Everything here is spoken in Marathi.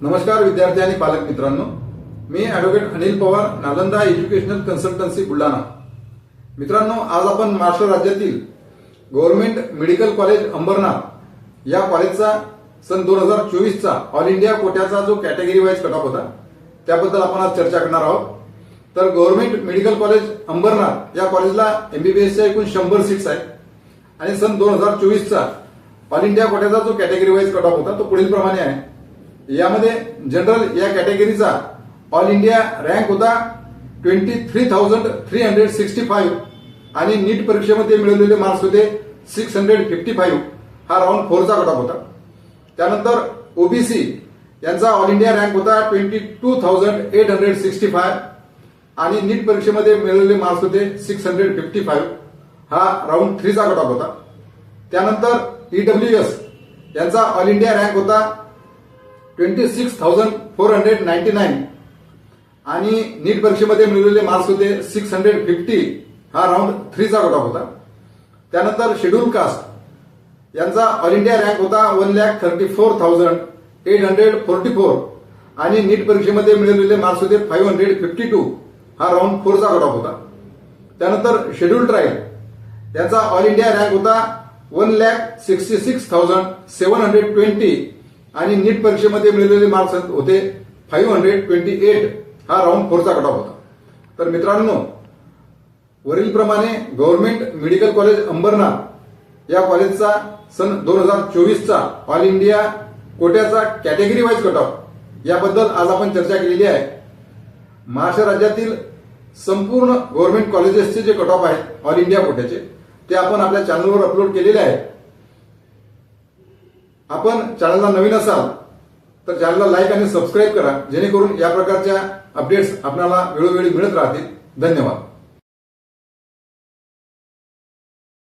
नमस्कार विद्यार्थी आणि पालक मित्रांनो, मी advocate Anil Pawar, Nalanda educational consultancy Buldhana. मित्रांनो, आज आपण महाराष्ट्र राज्यातील गव्हर्नमेंट मेडिकल कॉलेज अंबरनाथ या कॉलेजचा सन 2024चा ऑल इंडिया कोट्याचा जो कॅटेगरी वाईज कट ऑफ होता त्याबद्दल आपण आज चर्चा करणार आहोत। तर गव्हर्नमेंट मेडिकल कॉलेज अंबरनाथ या कॉलेजला एमबीबीएसच्या एकूण 100 सीट्स आहेत आणि सन 2024चा ऑल इंडिया कोट्याचा जो कॅटेगरी वाईज कट ऑफ होता तो पुढील प्रमाणे आहे। यामध्ये जनरल या कॅटेगरीचा ऑल इंडिया रँक होता 23,365 आणि नीट परीक्षेमध्ये मिळवलेले मार्क्स होते 655। हा राऊंड 4चा कट ऑफ होता। त्यानंतर ओबीसी यांचा ऑल इंडिया रँक होता 22,865 आणि नीट परीक्षेमध्ये मिळवलेले मार्क्स होते 655। हा राऊंड 3चा कट ऑफ होता। त्यानंतर ईडब्ल्यूएस यांचा ऑल इंडिया रँक होता 26,499 आणि नीट परीक्षेमध्ये मिळवलेले मार्क्स होते 650। हा राऊंड 3चा कट ऑफ होता। त्यानंतर शेड्यूल कास्ट यांचा ऑल इंडिया रँक होता 1,34,844 आणि नीट परीक्षेमध्ये मिळवलेले मार्क्स होते 552। हा राऊंड 4चा कट ऑफ होता। त्यानंतर शेड्यूल ट्राईब यांचा ऑल इंडिया रँक होता 1,66,720 आणि नीट परीक्षेमध्ये मिळवलेले मार्क्स होते 528। हा राऊंड 4चा कट ऑफ होता। तर मित्रांनो, वरील प्रमाणे गव्हर्नमेंट मेडिकल कॉलेज अंबरनाथ या कॉलेजचा सन 2024चा ऑल इंडिया कोट्याचा कॅटेगरी वाईज कट ऑफ याबद्दल आज आपण चर्चा केलेली आहे। महाराष्ट्र राज्यातील संपूर्ण गव्हर्नमेंट कॉलेजेसचे जे कट ऑफ आहेत ऑल इंडिया कोट्याचे ते आपण आपल्या चॅनलवर अपलोड केलेले आहे। आपण चॅनलला नवीन असाल तर चॅनलला लाईक आणि सबस्क्राईब करा, जेणेकरून या प्रकारच्या अपडेट्स आपल्याला वेळोवेळी मिळत राहतील। धन्यवाद।